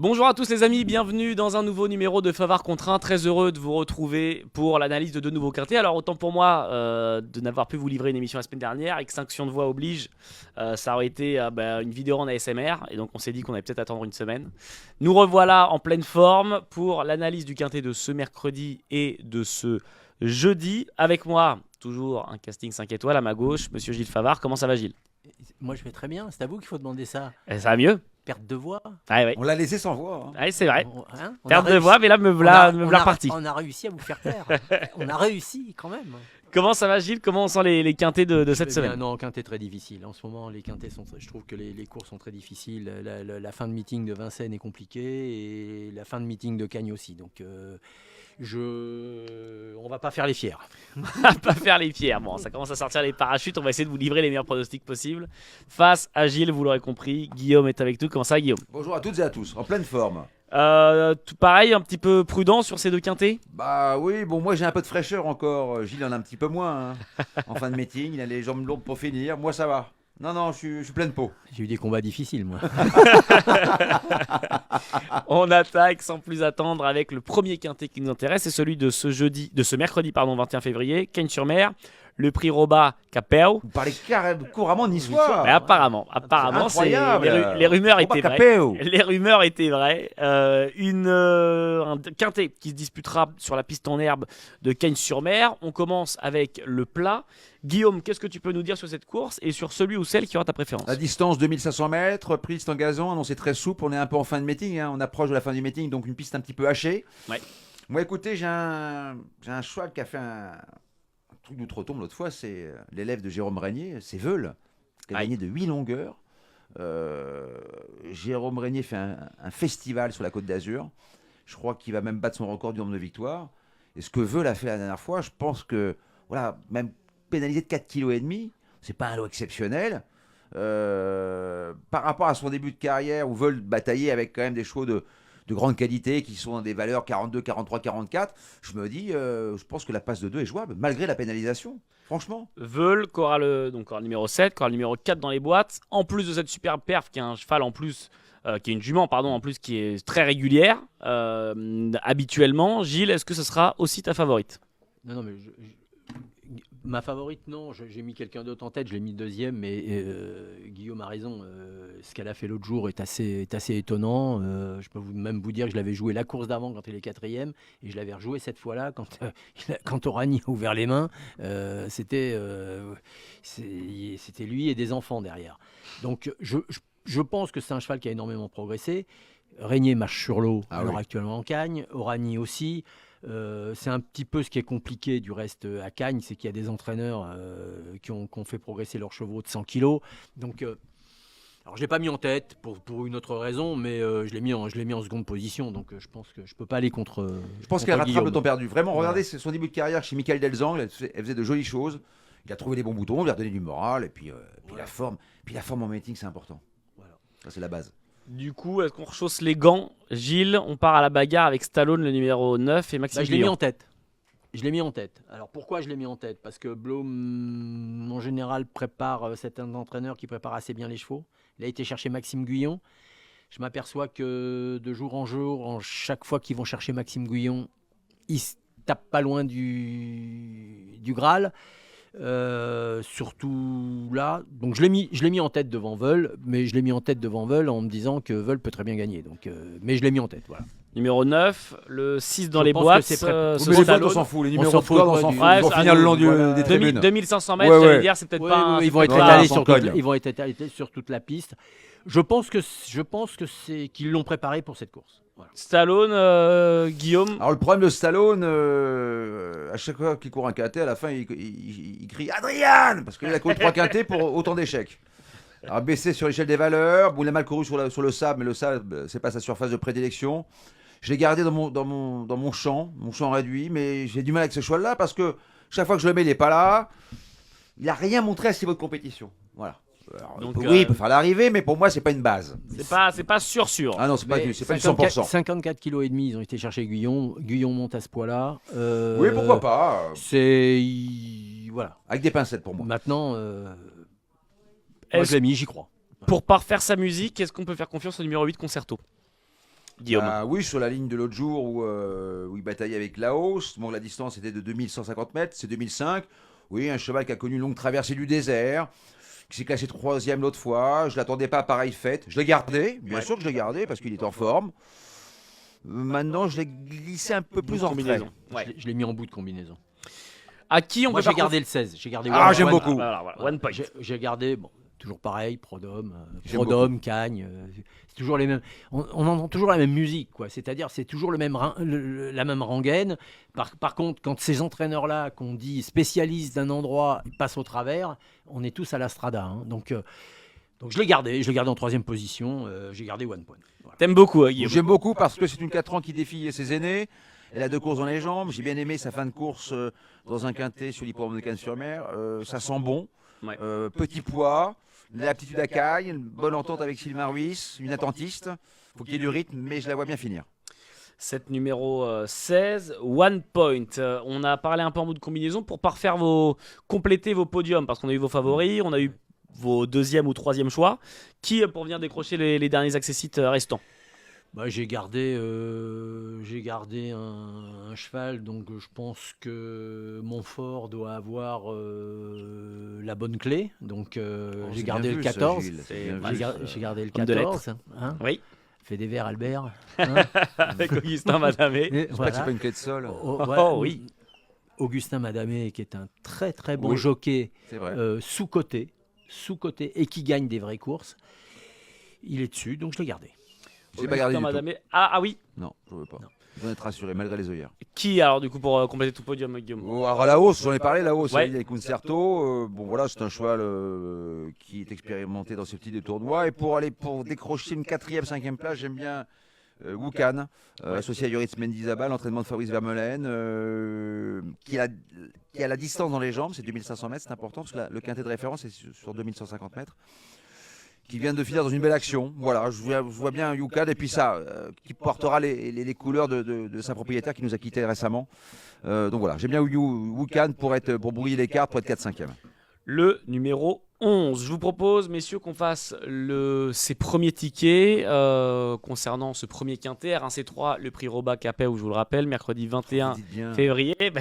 Bonjour à tous les amis, bienvenue dans un nouveau numéro de Favard contre 1. Très heureux de vous retrouver pour l'analyse de deux nouveaux quintés. Alors autant pour moi de n'avoir pu vous livrer une émission la semaine dernière, extinction de voix oblige, ça aurait été une vidéo en ASMR et donc on s'est dit qu'on allait peut-être attendre une semaine. Nous revoilà en pleine forme pour l'analyse du quintet de ce mercredi et de ce jeudi. Avec moi, toujours un casting 5 étoiles à ma gauche, monsieur Gilles Favard. Comment ça va Gilles? Moi je vais très bien, c'est à vous qu'il faut demander ça. Ça va mieux? Perte de voix. Ah, ouais. On l'a laissé sans voix. Ouais, c'est vrai. On Perte a de réussi. voix, mais là me voilà reparti. On a réussi à vous faire taire. On a réussi quand même. Comment ça va Gilles? Comment on sent les quintés de cette Eh semaine? bien, non, quintet très difficile. En ce moment, les quintets je trouve que les courses sont très difficiles. La fin de meeting de Vincennes est compliquée et la fin de meeting de Cagnes aussi. Donc, on va pas faire les fiers. On va pas faire les fiers. Bon, ça commence à sortir les parachutes. On va essayer de vous livrer les meilleurs pronostics possibles. Face à Gilles, vous l'aurez compris, Guillaume est avec nous. Comment ça, Guillaume? Bonjour à toutes et à tous, en pleine forme. Tout pareil, un petit peu prudent sur ces deux quintés. Bah oui, bon, moi j'ai un peu de fraîcheur encore. Gilles en a un petit peu moins. En fin de meeting, il a les jambes lourdes pour finir. Moi ça va. Non, je suis plein de peau. J'ai eu des combats difficiles, moi. On attaque sans plus attendre avec le premier quintet qui nous intéresse. C'est celui de ce mercredi 21 février, Cagnes-sur-Mer. Le prix Roba Capéo. Vous parlez couramment niçois. Mais apparemment, incroyable. les rumeurs Roba étaient vraies. Capéo. Les rumeurs étaient vraies. Un quintet qui se disputera sur la piste en herbe de Cagnes-sur-Mer. On commence avec le plat. Guillaume, qu'est-ce que tu peux nous dire sur cette course et sur celui ou celle qui aura ta préférence? La distance 2500 mètres, piste en gazon, annoncé très souple. On est un peu en fin de meeting, on approche de la fin du meeting, donc une piste un petit peu hachée. Ouais. Moi écoutez, j'ai un cheval qui a fait un truc d'outre-tombe l'autre fois, c'est l'élève de Jérôme Régnier, c'est Veul, qui a gagné de 8 longueurs. Jérôme Régnier fait un festival sur la Côte d'Azur. Je crois qu'il va même battre son record du nombre de victoires. Et ce que Veul a fait la dernière fois, je pense que, voilà, même pénalisé de 4,5 kg, c'est pas un lot exceptionnel. Par rapport à son début de carrière, où Veul bataillait avec quand même des chevaux de grande qualité qui sont dans des valeurs 42, 43, 44, je me dis, je pense que la passe de 2 est jouable, malgré la pénalisation, franchement. Veul, qui aura le numéro 7, qui aura le numéro 4 dans les boîtes. En plus de cette superbe perf, qui est un cheval en plus, qui est une jument, pardon, en plus, qui est très régulière, habituellement. Gilles, est-ce que ce sera aussi ta favorite? Non, mais ma favorite, non. J'ai mis quelqu'un d'autre en tête, je l'ai mis deuxième, mais Guillaume a raison. Ce qu'elle a fait l'autre jour est assez étonnant. Je peux même vous dire que je l'avais joué la course d'avant quand elle est quatrième, et je l'avais rejoué cette fois-là quand Orani a ouvert les mains. C'était lui et des enfants derrière. Donc je pense que c'est un cheval qui a énormément progressé. Régnier marche sur l'eau actuellement en Cagnes, Orani aussi. C'est un petit peu ce qui est compliqué du reste à Cagnes, c'est qu'il y a des entraîneurs qui ont fait progresser leurs chevaux de 100 kg. Donc, alors je l'ai pas mis en tête pour une autre raison, mais je l'ai mis en seconde position. Donc je pense que je peux pas aller contre. Je pense qu'elle rattrape le temps perdu. Vraiment, Voilà. regardez son début de carrière chez Michael Delzang, elle faisait de jolies choses. Il a trouvé les bons boutons, il a redonné du moral, et puis la forme en meeting, c'est important. Voilà. Ça, c'est la base. Du coup, est-ce qu'on rechausse les gants? Gilles, on part à la bagarre avec Stallone, le numéro 9, et Maxime Je l'ai mis Guillon. en tête. Je l'ai mis en tête. Alors pourquoi je l'ai mis en tête? Parce que Blum, en général, c'est un entraîneur qui prépare assez bien les chevaux. Il a été chercher Maxime Guyon. Je m'aperçois que de jour en jour, chaque fois qu'ils vont chercher Maxime Guyon, ils se tapent pas loin du Graal. Surtout là, donc je l'ai mis en tête devant Veul, mais je l'ai mis en tête devant Veul en me disant que Veul peut très bien gagner. Donc, mais je l'ai mis en tête, voilà. Numéro 9, le 6 dans Je les pense boîtes. que c'est prêt. ce Mais les Stallone. boîtes, on s'en fout. Les On numéros s'en de fout, code, on quoi, s'en du- fout. Ouais, Ils vont ça, finir le long voilà. des tribunes. 2500 mètres, Ouais, j'allais ouais. dire, c'est peut-être Oui, pas. oui, c'est ils vont être peut-être pas- étalés sans sur cogne. ils vont être étalés sur toute la piste. Je pense que c'est qu'ils l'ont préparé pour cette course. Voilà. Stallone, Guillaume. Alors le problème de Stallone, à chaque fois qu'il court un quintet, à la fin il crie Adrien, parce qu'il a couru 3 quintets pour autant d'échecs. Alors baissé sur l'échelle des valeurs, bon, il a mal couru sur le sable, mais le sable c'est pas sa surface de prédilection. Je l'ai gardé dans mon champ réduit, mais j'ai du mal avec ce cheval-là parce que chaque fois que je le mets, il n'est pas là. Il n'a rien montré à ce niveau de compétition. Voilà. Alors, Donc, il peut faire l'arrivée, mais pour moi, c'est pas une base. C'est pas sûr. Ah non, c'est pas Mais du 54 100%. 54 kg et demi, ils ont été chercher Guyon. Guyon monte à ce poids-là. Oui, pourquoi pas. Voilà. Avec des pincettes pour moi. Maintenant, moi Est-ce- je l'ai mis, j'y crois. Pour parfaire sa musique, est-ce qu'on peut faire confiance au numéro 8 Concerto? Guillaume. Oui, sur la ligne de l'autre jour où il bataillait avec Laos. Bon, la distance était de 2150 mètres, c'est 2005. Oui, un cheval qui a connu une longue traversée du désert, qui s'est classé 3e l'autre fois. Je ne l'attendais pas à pareille fête. Je l'ai gardé, bien sûr que je l'ai gardé parce qu'il est en forme. Maintenant, je l'ai glissé un peu plus en retrait. Combinaison. Ouais. Je l'ai mis en bout de combinaison. À qui on Moi, peut j'ai par gardé le 16. J'ai gardé j'aime One- beaucoup. Voilà, One point. J'ai gardé, bon, toujours pareil, J'aime Prodhomme, Cagne. C'est toujours les mêmes. On entend toujours la même musique, quoi. C'est-à-dire, c'est toujours la même rengaine. Par contre, quand ces entraîneurs-là, qu'on dit spécialistes d'un endroit, passent au travers, on est tous à la strada. Hein. Donc, je l'ai gardé en 3e position. J'ai gardé One Point. Voilà. T'aimes beaucoup, Guillaume. J'aime beaucoup parce que c'est une 4 ans qui défie ses aînés. Elle a 2 courses dans les jambes. J'ai bien aimé sa fin de course dans un quintet sur l'hippodrome de Cannes-sur-Mer. Ça sent bon. Ouais. Petit poids, l'aptitude à caille, une bonne entente avec Sylvain Ruiz, une attentiste. Faut qu'il y ait du rythme, mais je la vois bien finir. Cette numéro 16, One Point. On a parlé un peu en bout de combinaison pour compléter vos podiums parce qu'on a eu vos favoris, on a eu vos 2e ou 3e choix. Qui pour venir décrocher les derniers accessites restants? Bah, j'ai gardé un cheval, donc je pense que Montfort doit avoir la bonne clé. Donc j'ai gardé le 14. J'ai gardé le Homme de 14. Hein, Oui, fait des verres, Albert. Hein. avec Augustin Madamé. Et J'espère que voilà. c'est pas une clé de sol. Oh, oui. Augustin Madamé, qui est un très très bon Oui. jockey, C'est vrai. sous-coté et qui gagne des vraies courses. Il est dessus, donc je l'ai gardé. Je l'ai pas gardé Augustin du tout. Madamé. Ah oui. Non, je veux pas. Non. Je veux être rassuré, malgré les œillères. Qui alors du coup pour compléter tout podium, Guillaume? Alors la hausse, j'en ai parlé, la hausse, Ouais. avec Concerto. Bon voilà, c'est un cheval qui est expérimenté dans ce type de tournoi. Et pour décrocher une 4e, 5e place, j'aime bien Wukan, associé à Yoritz Mendizabal, l'entraînement de Fabrice Vermeulen, qui a la distance dans les jambes, c'est 2500 mètres, c'est important, parce que le quintet de référence est sur 2150 mètres. Qui vient de finir dans une belle action. Voilà, je vois bien Yukan et puis ça, qui portera les couleurs de sa propriétaire qui nous a quittés récemment. Donc voilà, j'aime bien Yukan pour brouiller les cartes, pour être 4-5e. Le numéro 11. Je vous propose, messieurs, qu'on fasse ces premiers tickets concernant ce premier quintet, R1C3, le prix Roba Capet, où je vous le rappelle, mercredi 21 février. Bah,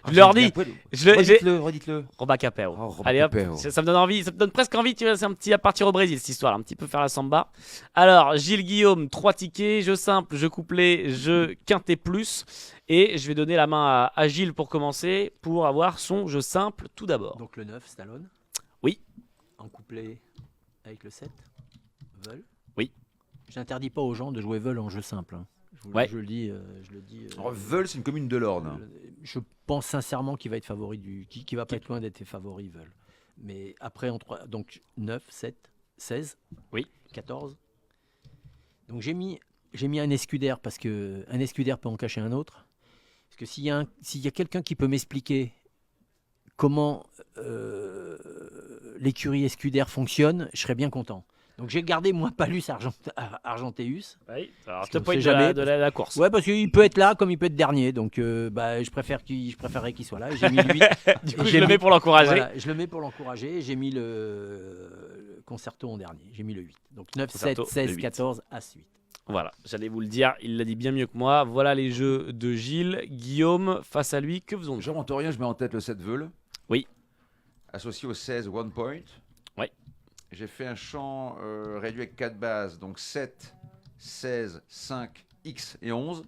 je leur dis, Redites-le. Roba Capet. Oh, Roba Allez hop, Capet, oh. ça me donne envie, ça me donne presque envie, tu vois, c'est un petit à partir au Brésil cette histoire, un petit peu faire la samba. Alors, Gilles Guillaume, 3 tickets, jeu simple, jeu couplet, jeu quintet plus. Et je vais donner la main à Gilles pour commencer, pour avoir son jeu simple tout d'abord. Donc le 9, Stallone. Oui. En couplet avec le 7, Veul. Oui. J'interdis pas aux gens de jouer Veul en jeu simple. Hein. Ouais. Je le dis. Veul, c'est une commune de l'Orne. Je pense sincèrement qu'il va être favori qui va pas être loin d'être favori Veul. Mais après, donc 9, 7, 16, Oui. 14. Donc j'ai mis un escudaire parce que un escudaire peut en cacher un autre. Parce que s'il y a quelqu'un qui peut m'expliquer comment l'écurie escudaire fonctionne, je serais bien content. Donc j'ai gardé moi Palus Argenteus. Oui, alors Parce je te qu'on pointe sait jamais. de la course. Ouais, parce qu'il peut être là comme il peut être dernier. Donc je préférerais qu'il soit là. J'ai mis le 8. Du coup, Et je j'ai le mets mis- pour l'encourager. Voilà, je le mets pour l'encourager. J'ai mis le Concerto en dernier. J'ai mis le 8. Donc 9, Concerto, 7, 16, le 8. 14, As 8. Voilà, j'allais vous le dire, il l'a dit bien mieux que moi. Voilà les jeux de Gilles. Guillaume, face à lui, que faisons-nous? Jean Montorien, je mets en tête le 7 Veul. Oui. Associé au 16 One Point. Oui. J'ai fait un champ réduit avec 4 bases, donc 7, 16, 5, X et 11.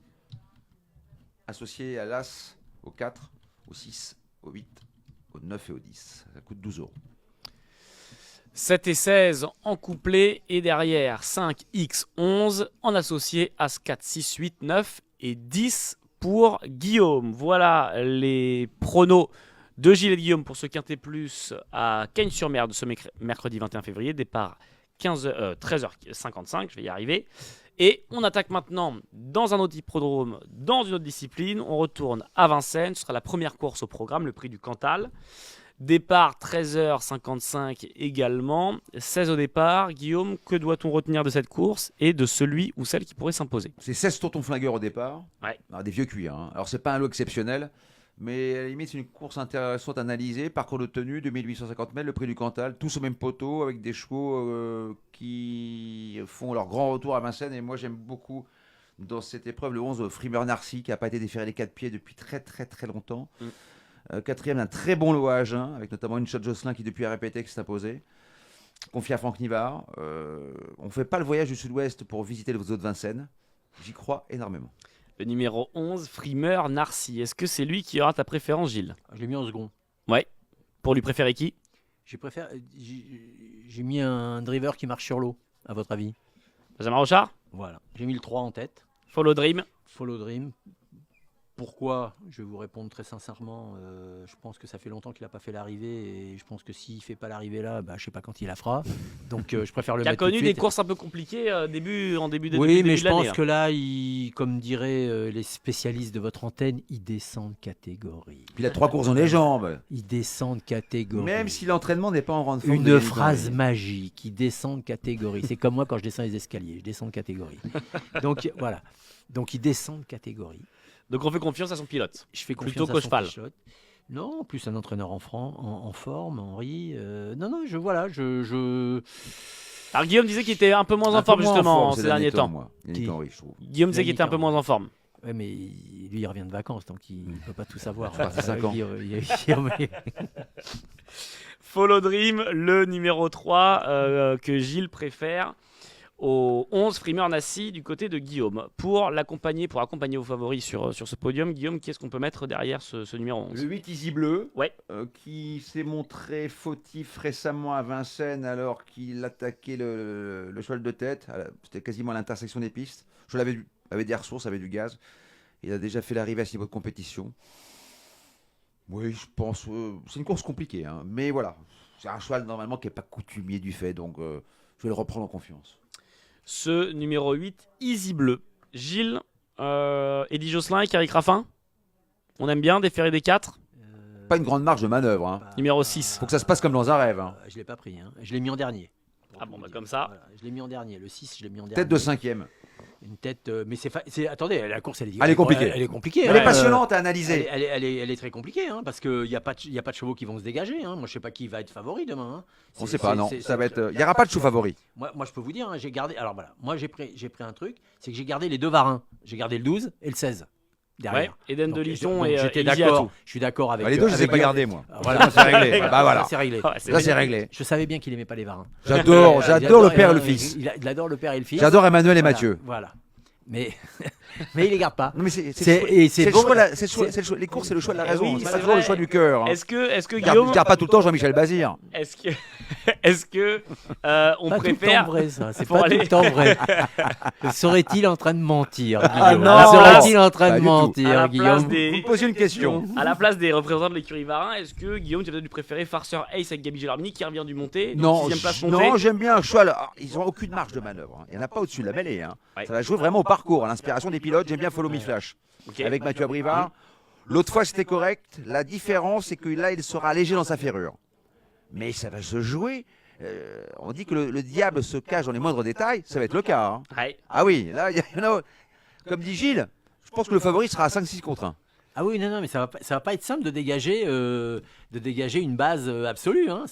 Associé à l'As, au 4, au 6, au 8, au 9 et au 10. Ça coûte 12 €. 7 et 16 en couplet et derrière 5, X, 11 en associé As 4, 6, 8, 9 et 10 pour Guillaume. Voilà les pronos de Gilles et Guillaume pour ce quintet plus à Cagnes-sur-Mer de ce mercredi 21 février. Départ 13h55, je vais y arriver. Et on attaque maintenant dans un autre hippodrome, dans une autre discipline. On retourne à Vincennes. Ce sera la première course au programme, le prix du Cantal. Départ 13h55 également. 16 au départ. Guillaume, que doit-on retenir de cette course et de celui ou celle qui pourrait s'imposer? C'est 16 tourtons flingueurs au départ. Ouais. Alors, des vieux cuirs. Hein. Alors, c'est pas un lot exceptionnel, mais à la limite, c'est une course intéressante à analyser. Parcours de tenue, 2850 mètres, le prix du Cantal, tous au même poteau, avec des chevaux qui font leur grand retour à Vincennes. Et moi, j'aime beaucoup Dans cette épreuve, le 11, Frimer Narcy, qui n'a pas été déféré les 4 pieds depuis très très très longtemps. Quatrième, un très bon lot à Agen, avec notamment une shot Josselin qui depuis a répété, qui s'est imposé. Confié à Franck Nivard. On ne fait pas le voyage du sud-ouest pour visiter les eaux de Vincennes. J'y crois énormément. Le numéro 11, Frimer Narcy. Est-ce que c'est lui qui aura ta préférence, Gilles? Je l'ai mis en second. Ouais. Pour lui préférer qui? J'ai mis un driver qui marche sur l'eau, à votre avis. Benjamin Rochard? Voilà. J'ai mis le 3 en tête. Follow Dream? Follow Dream. Pourquoi? Je vais vous répondre très sincèrement. Je pense que ça fait longtemps qu'il n'a pas fait l'arrivée et je pense que s'il ne fait pas l'arrivée là, je ne sais pas quand il la fera. Donc je préfère le Qui a mettre tout de connu suite. des courses un peu compliquées en début de Oui, début mais de je l'année, pense que là, comme diraient les spécialistes de votre antenne, il descend de catégorie. Puis il a 3 courses dans les jambes. Il descend de catégorie. Même si l'entraînement n'est pas en grande forme. Une phrase magique, il descend de catégorie. C'est comme moi quand je descends les escaliers, je descends de catégorie. Donc voilà. Donc il descend de catégorie. Donc on fait confiance à son pilote. Je fais Plutôt confiance qu'au à son cheval. pilote. Non, en plus un entraîneur en forme, Henri. Non, Alors Guillaume disait qu'il était un peu moins en forme justement ces derniers temps. Moi. Qui Henri, je trouve. Guillaume disait qu'il était un peu moins en forme. Ouais, mais lui, il revient de vacances, donc il ne peut pas tout savoir. Ça fait 5 ans. Follow Dream, le numéro 3 que Gilles préfère au 11 Frimer Narcy du côté de Guillaume. Pour accompagner vos favoris sur ce podium, Guillaume, qui est-ce qu'on peut mettre derrière ce numéro 11? Le 8 Easy Bleu, Ouais. qui s'est montré fautif récemment à Vincennes alors qu'il attaquait le cheval de tête. C'était quasiment à l'intersection des pistes. Je l'avais vu, avait des ressources, avait du gaz. Il a déjà fait l'arrivée à ce niveau de compétition. Oui, je pense. C'est une course compliquée, hein, mais voilà. C'est un cheval normalement qui n'est pas coutumier du fait, donc je vais le reprendre en confiance. Ce numéro 8, Easy Bleu. Gilles, Eddy Josselin et Eric Raffin. On aime bien déférer des 4. Pas une grande marge de manœuvre. Hein. Numéro 6. Faut que ça se passe comme dans un rêve. Hein. Je ne l'ai pas pris. Hein. Je l'ai mis en dernier. Ah bon, comme ça. Voilà, je l'ai mis en dernier. Le 6, je l'ai mis en dernier. Tête de 5e. Une tête. Mais attendez, la course, elle est compliquée. Elle est compliquée. Elle est passionnante à analyser. Elle est très compliquée, hein, parce qu'il n'y a pas de chevaux qui vont se dégager. Hein. Moi, je ne sais pas qui va être favori demain. Hein. On ne sait pas, non. Ça va être. Il n'y aura pas de chou favori. Moi, je peux vous dire, hein, j'ai gardé. Alors voilà, moi, j'ai pris un truc, c'est que j'ai gardé les 2 varins. J'ai gardé le 12 et le 16. Derrière. Ouais, Eden de Liton Donc, et j'étais Easy d'accord. Atou. Je suis d'accord avec. Les 2, je ne les ai avec pas Guillaume. gardés, moi. Voilà, c'est réglé. Bah voilà. Ça, c'est réglé. Ouais, Ça, c'est réglé. Je savais bien qu'il aimait pas les varins. J'adore le père et le il- fils. Il adore le père et le fils. J'adore Emmanuel et Voilà, Mathieu. Voilà. Mais il les garde pas. Non, mais C'est le bon. choix, les courses, c'est le choix de la raison. oui, c'est c'est pas toujours le vrai. choix du cœur. Hein. Est-ce que Je Guillaume, garde pas tout le temps Jean-Michel Bazir. est-ce que on pas préfère tout le temps vrai, ça. C'est pour pas aller- tout le temps vrai. Serait-il en train de mentir, Ah Guillaume? non, Serait-il en train pas de du tout. à la mentir, place Guillaume? Vous me des posez une question. à la place des représentants de l'écurie Varin, est-ce que Guillaume, tu as peut-être dû préférer Farceur Ace avec Gabi Gelarbini qui revient du monté, donc Non, 6e place montée? non, j'aime bien un cheval. Alors, ils n'ont aucune marge de manœuvre. Hein. Il n'y en a pas au-dessus de la mêlée. Hein. Ouais. Ça va jouer vraiment au parcours, à l'inspiration des pilotes. J'aime bien Follow Me Flash Ok. avec Mathieu Abrivard. L'autre fois, c'était correct. La différence, c'est que là, il sera léger dans sa ferrure. Mais ça va se jouer. On dit que le diable se cache dans les moindres détails. Ça va être le cas. Hein. Ouais. Ah oui, là, il y en a. Comme dit Gilles, je pense que le favori sera à 5-6 contre 1. Ah oui, non, mais ça va pas être simple de dégager une base absolue. Hein.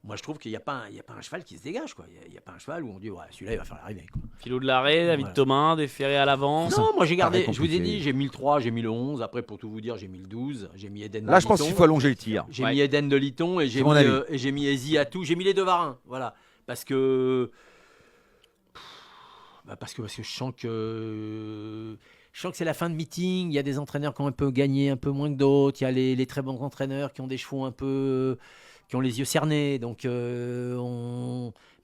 Moi, je trouve qu'il n'y a pas un cheval qui se dégage. Quoi. Il n'y a pas un cheval où on dit ouais, celui-là, il va faire l'arrivée. Quoi. Philo de l'arrêt, David Voilà. Thomas, déféré à l'avant. Non, moi j'ai gardé, paraît je vous ai compliqué. dit, j'ai mis le 3, j'ai mis le 11. Après, pour tout vous dire, j'ai mis le 12. J'ai mis Eden de Là, je pense Liton. qu'il faut allonger le tir. J'ai Ouais. mis Eden de Liton et C'est mon avis. j'ai mis Easy Atou. J'ai mis les 2 varins. Voilà. Parce que je sens que c'est la fin de meeting. Il y a des entraîneurs qui ont un peu gagné, un peu moins que d'autres. Il y a les très bons entraîneurs qui ont des chevaux un peu qui ont les yeux cernés. Donc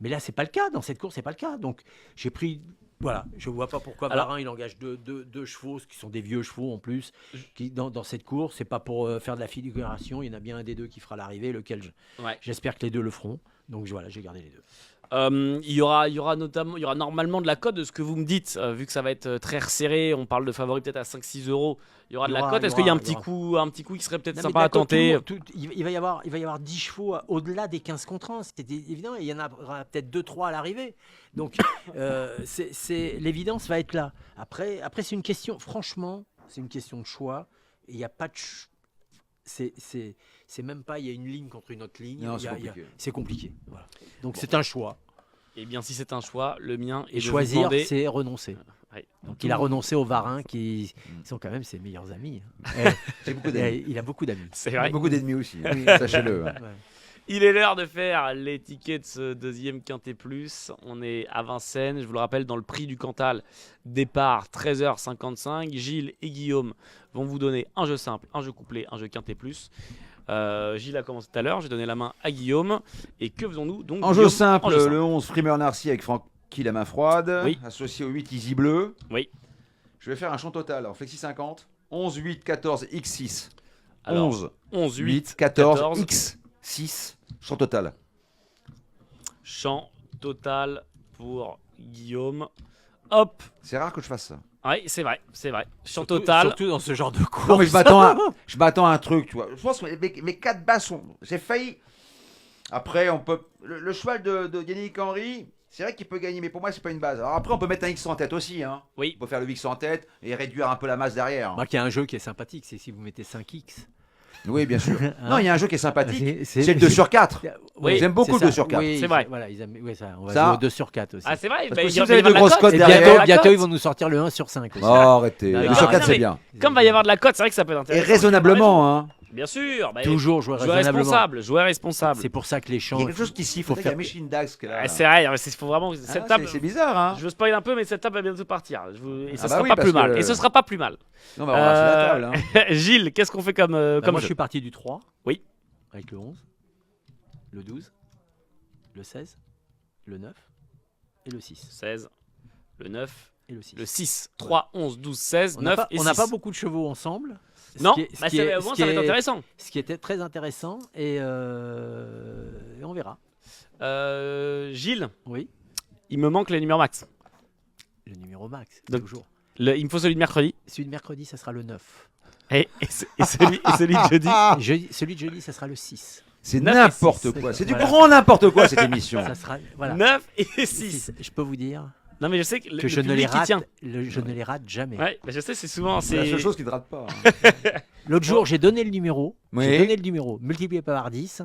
mais là c'est pas le cas. Dans cette course c'est pas le cas. Donc j'ai pris. Voilà, je vois pas pourquoi Alors- Varin il engage deux chevaux, qui sont des vieux chevaux en plus, qui dans cette course. C'est pas pour faire de la figuration. Il y en a bien un des 2 qui fera l'arrivée, lequel Ouais. j'espère que les 2 le feront. Donc voilà, j'ai gardé les 2. Il y aura normalement de la cote de ce que vous me dites, vu que ça va être très resserré. On parle de favoris peut-être à 5-6 euros. Il y aura de la cote. Est-ce qu'il y a un petit coup qui serait peut-être sympa à tenter? Il va y avoir 10 chevaux au-delà des 15 contre 1, c'est évident, et il y en aura peut-être 2-3 à l'arrivée. Donc l'évidence va être là. Après c'est une question, franchement, c'est une question de choix. Il n'y a pas de c'est même pas il y a une ligne contre une autre ligne. Non, C'est compliqué. Voilà. Donc c'est un choix. Eh bien, si c'est un choix, le mien est Et de vous choisir, demander- c'est renoncer. Ouais. Donc il a renoncé aux Varins qui sont quand même ses meilleurs amis. J'ai beaucoup d'amis. Il a beaucoup d'amis. C'est vrai. Beaucoup d'ennemis aussi, hein, sachez-le. Ouais. Il est l'heure de faire les tickets de ce deuxième Quintet Plus. On est à Vincennes, je vous le rappelle, dans le prix du Cantal. Départ 13h55. Gilles et Guillaume vont vous donner un jeu simple, un jeu couplé, un jeu Quintet Plus. Gilles a commencé tout à l'heure, j'ai donné la main à Guillaume. Et que faisons-nous donc En Guillaume jeu simple, En jeu simple. le 11 Frimeur Narcy avec Francky la main froide, Oui. associé au 8 Easy Bleu. Oui. Je vais faire un champ total en flexi 50. 11, 8, 14, X6. Alors, 11, 8, 8, 14, X6. Champ total. Champ total pour Guillaume. Hop. C'est rare que je fasse ça. Oui, c'est vrai, c'est vrai. Champ Surtout- total. Surtout dans ce genre de course. Non, mais je m'attends à un truc, tu vois. Je pense que mes 4 bases sont. J'ai failli. Après, on peut. Le cheval de Yannick Henry, c'est vrai qu'il peut gagner, mais pour moi, c'est pas une base. Alors après, on peut mettre un X en tête aussi. Hein. Oui. On peut faire le X en tête et réduire un peu la masse derrière. Bah, il y a un jeu qui est sympathique, c'est si vous mettez 5X. Oui, bien sûr. Hein Non, il y a un jeu qui est sympathique. C'est- C'est le 2 sur 4. Oui, J'aime beaucoup c'est le 2 ça. sur 4. Oui, C'est vrai. Voilà, oui, ça, on va Ça- jouer au 2 sur 4 aussi. Ah, c'est vrai. Parce que il si y a- vous avez il va y de avoir grosses la cotes cote. Et derrière- La bientôt, cote. ils vont nous sortir le 1 sur 5 aussi. Oh, arrêtez. Non, Le non, 2 sur non, 4, mais- c'est bien. Comme il va y avoir de la cote, c'est vrai que ça peut être Et intéressant. raisonnablement, hein. Bien sûr. Bah, Toujours jouer joueur raisonnablement. responsable. Joueur responsable. C'est pour ça que les Il y champs. a quelque chose qui siffle. faut Il y a faire- Machine Dax qui est là. Ah, c'est vrai. Il faut vraiment. Cette Ah, table. c'est bizarre, hein. Je spoil un peu, mais cette table va bientôt partir. Et ce Ah bah sera oui, pas parce plus mal. que- Et ce sera pas plus mal. Non, mais on va lâcher la table. Hein. Gilles, qu'est-ce qu'on fait comme Bah, comme moi, je jeu suis parti du 3. Oui. Avec le 11, le 12, le 16, le 9 et le 6. 16, le 9, Et le 6. le 6, 3, 11, 12, 16, On n'a 9 pas, et 6. on n'a pas beaucoup de chevaux ensemble. Non, Ce qui est- ce bah, qui c'est- est- au ce moins qui ça va être est- intéressant. Ce qui était très intéressant et on verra. Gilles, Oui, il me manque les numéros max. le numéro max, Donc- toujours. Il me faut celui de mercredi Celui de mercredi, ça sera le 9. et celui de jeudi. Celui de jeudi, ça sera le 6. C'est 9 et n'importe 6. quoi. C'est du Voilà. grand n'importe quoi cette émission. Ça sera, voilà. 9 et Le 6. Je peux vous dire Non mais je sais que le que je ne les public qui rate, tient. je ne les rate jamais. Ouais, bah, je sais, c'est souvent. C'est la C'est seule chose qui ne rate pas. hein. L'autre jour, j'ai donné le numéro. Oui. J'ai donné le numéro multiplié par 10.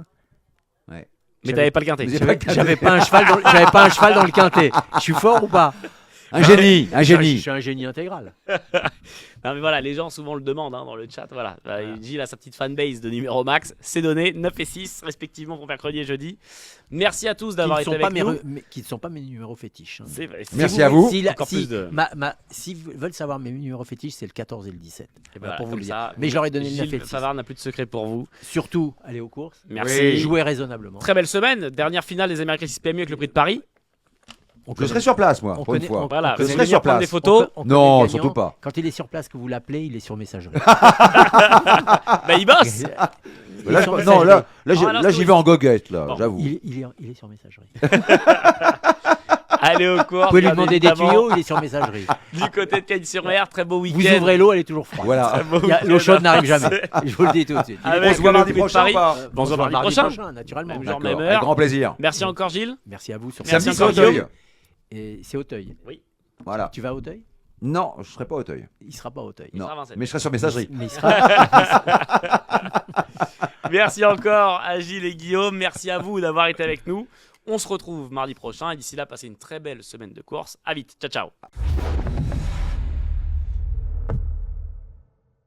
Mais t'avais pas le quintet. Vous avez pas J'avais pas un cheval dans, j'avais pas un cheval dans le quintet. Je suis fort ou pas? Un génie, un Je génie. suis un génie intégral. Non mais voilà, les gens souvent le demandent dans le chat. Voilà. Gilles a sa petite fanbase de numéro max. C'est donné 9 et 6 respectivement pour mercredi et jeudi. Merci à tous d'avoir été avec nous. Qui ne sont pas mes numéros fétiches. Hein. C'est vrai. Merci à vous. Si, Encore si, plus de- si vous veulent savoir mes numéros fétiches, c'est le 14 et le 17. Et Voilà, voilà, pour vous comme le dire. ça, Mais je leur ai donné le 9 et Gilles le 6. Favard n'a plus de secret pour vous. Surtout, allez aux courses. Merci. Oui. Jouez raisonnablement. Très belle semaine. Dernière finale des Américains 6 PMU avec le prix de Paris. On Je serai sur place, moi, on pour une connaît- fois. Voilà. Je Vous serai allez sur venir prendre place. des photos. on connaît Non, le gagnant. surtout pas. Quand il est sur place, que vous l'appelez, il est sur messagerie. Bah il bosse. Il est Là, sur non, messagerie. là, j'y vais en goguette, là, Bon. j'avoue. Il est sur messagerie. Allez au cours. Vous pouvez lui demander des tuyaux, il est sur messagerie. Du côté de Cagnes-sur-Mer, très beau Vous week-end. ouvrez l'eau, elle est toujours froide. Voilà. L'eau chaude n'arrive jamais. Je vous le dis tout de suite. Avec On se voit le mardi prix de prochain Paris. ou pas Bon, on se voit mardi prochain. naturellement. Même jour, D'accord, même avec heure. grand plaisir. Merci encore Gilles. Merci à vous. Sur Merci Samedi, c'est encore, Auteuil. Guillaume. Et c'est Auteuil. Voilà. Tu vas à Auteuil? Non, je serai pas au Auteuil. Il sera pas à Auteuil. Non, sera à Vincennes. mais je serai sur messagerie. Mais il sera. Merci encore à Gilles et Guillaume. Merci à vous d'avoir été avec nous. On se retrouve mardi prochain et d'ici là, passez une très belle semaine de course. À vite. Ciao, ciao.